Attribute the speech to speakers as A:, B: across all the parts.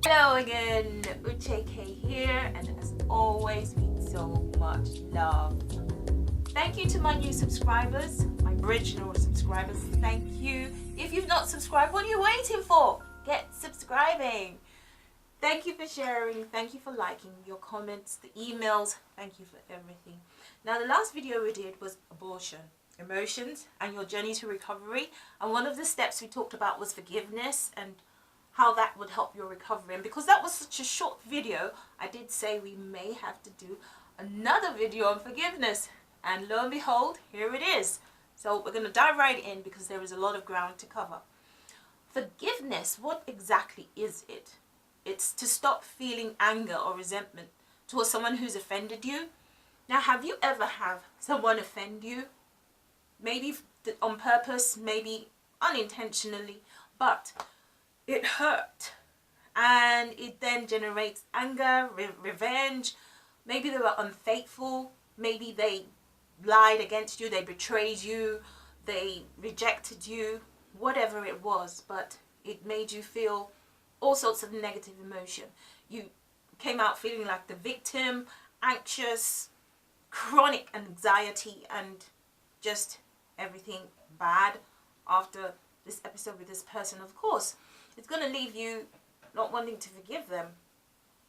A: Hello again, Uche Kay here, and as always, with so much love. Thank you to my new subscribers, my original subscribers. Thank you. If you've not subscribed, what are you waiting for? Get subscribing. Thank you for sharing. Thank you for liking your comments, the emails. Thank you for everything. Now, the last video we did was abortion, emotions, and your journey to recovery. And one of the steps we talked about was forgiveness and how that would help your recovery. And because that was such a short video, I did say we may have to do another video on forgiveness. And lo and behold, here it is. So we're going to dive right in because there is a lot of ground to cover. Forgiveness, what exactly is it? It's to stop feeling anger or resentment towards someone who's offended you. Now, have you ever had someone offend you? Maybe on purpose, maybe unintentionally, but it hurt. And it then generates anger, revenge. Maybe they were unfaithful. Maybe they lied against you, they betrayed you, they rejected you, whatever it was, but it made you feel all sorts of negative emotion. You came out feeling like the victim, anxious, chronic anxiety, and just everything bad after this episode with this person. Of course, it's going to leave you not wanting to forgive them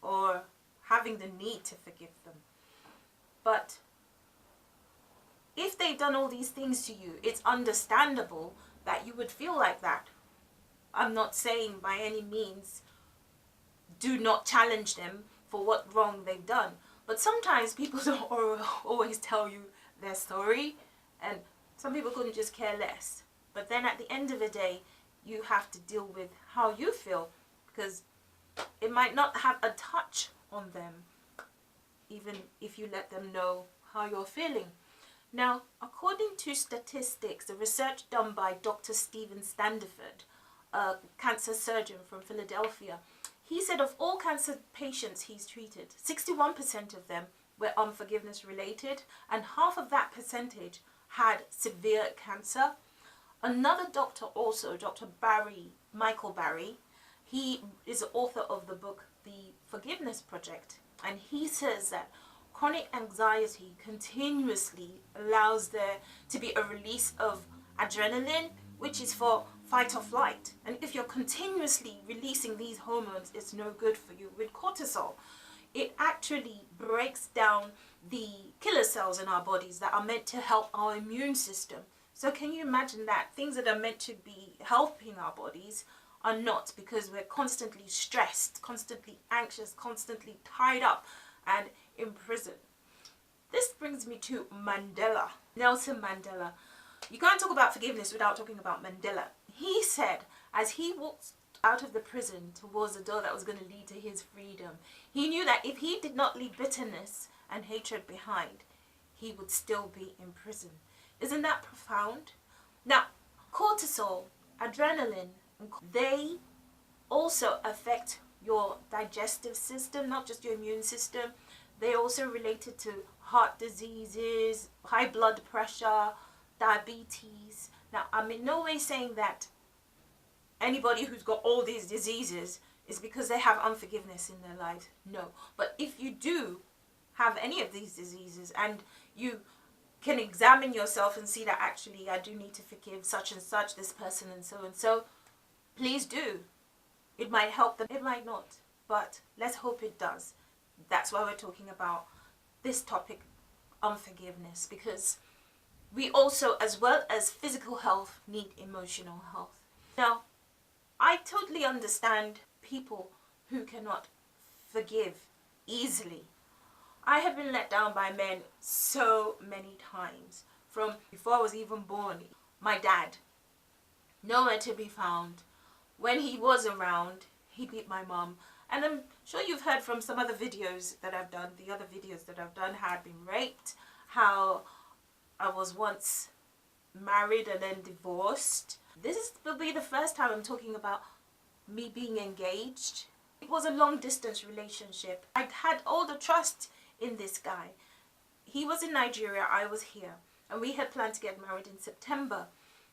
A: or having the need to forgive them. But if they've done all these things to you, it's understandable that you would feel like that. I'm not saying by any means do not challenge them for what wrong they've done. But sometimes people don't always tell you their story, and some people couldn't just care less. But then at the end of the day, you have to deal with how you feel, because it might not have a touch on them, even if you let them know how you're feeling. Now, according to statistics, the research done by Dr. Standiford, a cancer surgeon from Philadelphia, he said of all cancer patients he's treated, 61% of them were unforgiveness related, and half of that percentage had severe cancer. Another doctor also, Dr. Michael Barry, he is the author of the book, The Forgiveness Project, and he says that chronic anxiety continuously allows there to be a release of adrenaline, which is for fight or flight. And if you're continuously releasing these hormones, it's no good for you. With cortisol, it actually breaks down the killer cells in our bodies that are meant to help our immune system. So can you imagine that? Things that are meant to be helping our bodies are not, because we're constantly stressed, constantly anxious, constantly tied up and in prison. This brings me to Mandela, Nelson Mandela. You can't talk about forgiveness without talking about Mandela. He said, as he walked out of the prison towards the door that was going to lead to his freedom, he knew that if he did not leave bitterness and hatred behind, he would still be in prison. Isn't that profound? Now, cortisol, adrenaline, they also affect your digestive system, not just your immune system. They also related to heart diseases, high blood pressure, diabetes. Now, I'm in no way saying that anybody who's got all these diseases is because they have unforgiveness in their lives. No. But if you do have any of these diseases and you can examine yourself and see that actually I do need to forgive such and such, this person and so, please do. It might help them, it might not, but let's hope it does. That's why we're talking about this topic, unforgiveness, because we also, as well as physical health, need emotional health. Now, I totally understand people who cannot forgive easily. I have been let down by men so many times, from before I was even born. My dad, nowhere to be found. When he was around, he beat my mom. And I'm sure you've heard from some other videos that I've done, the other videos that I've done, how I've been raped, how I was once married and then divorced. This will be the first time I'm talking about me being engaged. It was a long distance relationship. I had all the trust in this guy. He was in Nigeria, I was here, and we had planned to get married in September.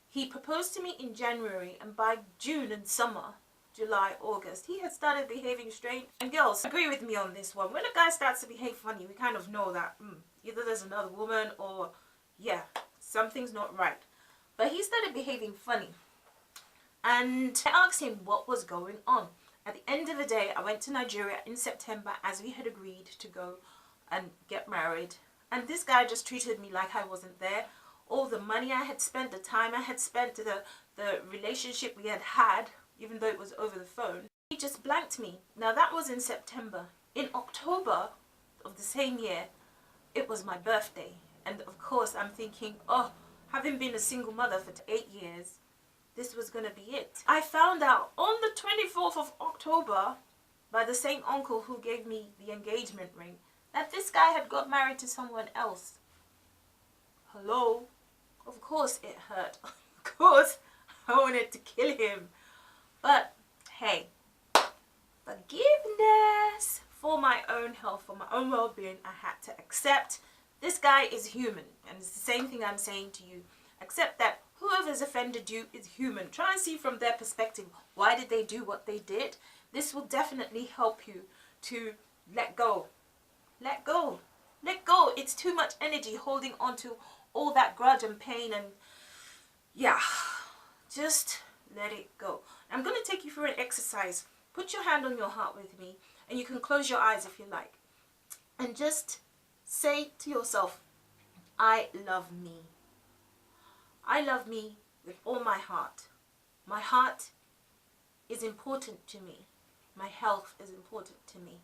A: He proposed to me in January, and by June and summer, July, August, he had started behaving strange. And girls, agree with me on this one. When a guy starts to behave funny, we kind of know that either there's another woman or, yeah, something's not right. But he started behaving funny. And I asked him what was going on. At the end of the day, I went to Nigeria in September as we had agreed to go and get married. And this guy just treated me like I wasn't there. All the money I had spent, the time I had spent, the relationship we had had, even though it was over the phone, he just blanked me. Now that was in September. In October of the same year, it was my birthday. And of course I'm thinking, oh, having been a single mother for 8 years, this was going to be it. I found out on the 24th of October by the same uncle who gave me the engagement ring that this guy had got married to someone else. Hello? Of course it hurt. Of course I wanted to kill him. But hey, forgiveness for my own health, for my own well-being, I had to accept this guy is human. And it's the same thing I'm saying to you. Accept that whoever's offended you is human. Try and see from their perspective, why did they do what they did? This will definitely help you to let go. Let go. Let go. It's too much energy holding on to all that grudge and pain, and yeah, just let it go. I'm going to take you through an exercise. Put your hand on your heart with me, and you can close your eyes if you like, and just say to yourself, I love me. I love me with all my heart. My heart is important to me. My health is important to me.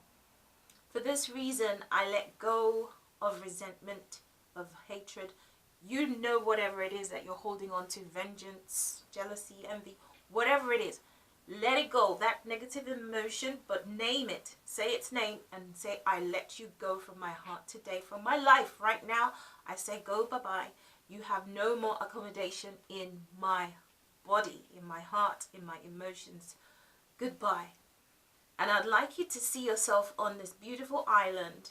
A: For this reason, I let go of resentment, of hatred. You know, whatever it is that you're holding on to, vengeance, jealousy, envy, whatever it is, let it go. That negative emotion, but name it. Say its name and say, I let you go from my heart today, from my life right now. I say go bye-bye. You have no more accommodation in my body, in my heart, in my emotions. Goodbye. And I'd like you to see yourself on this beautiful island.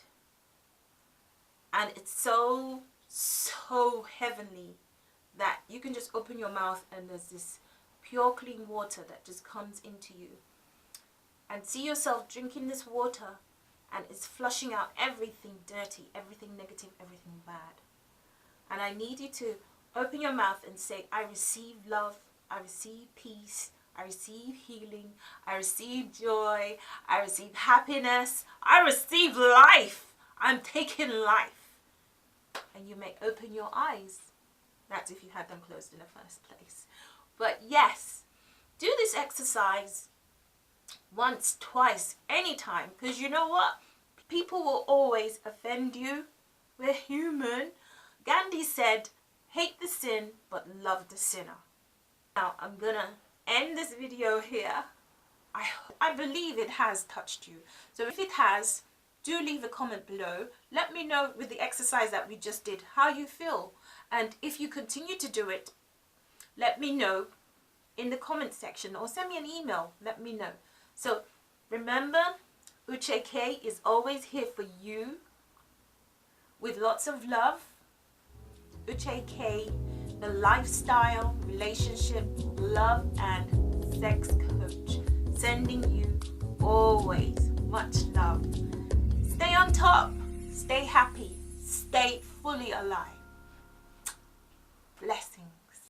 A: And it's so heavenly that you can just open your mouth and there's this pure clean water that just comes into you. And see yourself drinking this water, and it's flushing out everything dirty, everything negative, everything bad. And I need you to open your mouth and say, I receive love, I receive peace, I receive healing, I receive joy, I receive happiness, I receive life. I'm taking life. And you may open your eyes. That's if you had them closed in the first place. But yes, do this exercise once, twice, anytime. Because you know what? People will always offend you. We're human. Gandhi said, hate the sin, but love the sinner. Now, I'm going to end this video here. I believe it has touched you. So if it has, do leave a comment below. Let me know with the exercise that we just did how you feel. And if you continue to do it, let me know in the comment section or send me an email. Let me know. So remember, Uche Kay is always here for you with lots of love. Uche Kay, the lifestyle, relationship, love and sex coach, sending you always much love. Stay on top, stay happy, stay fully alive. Bless.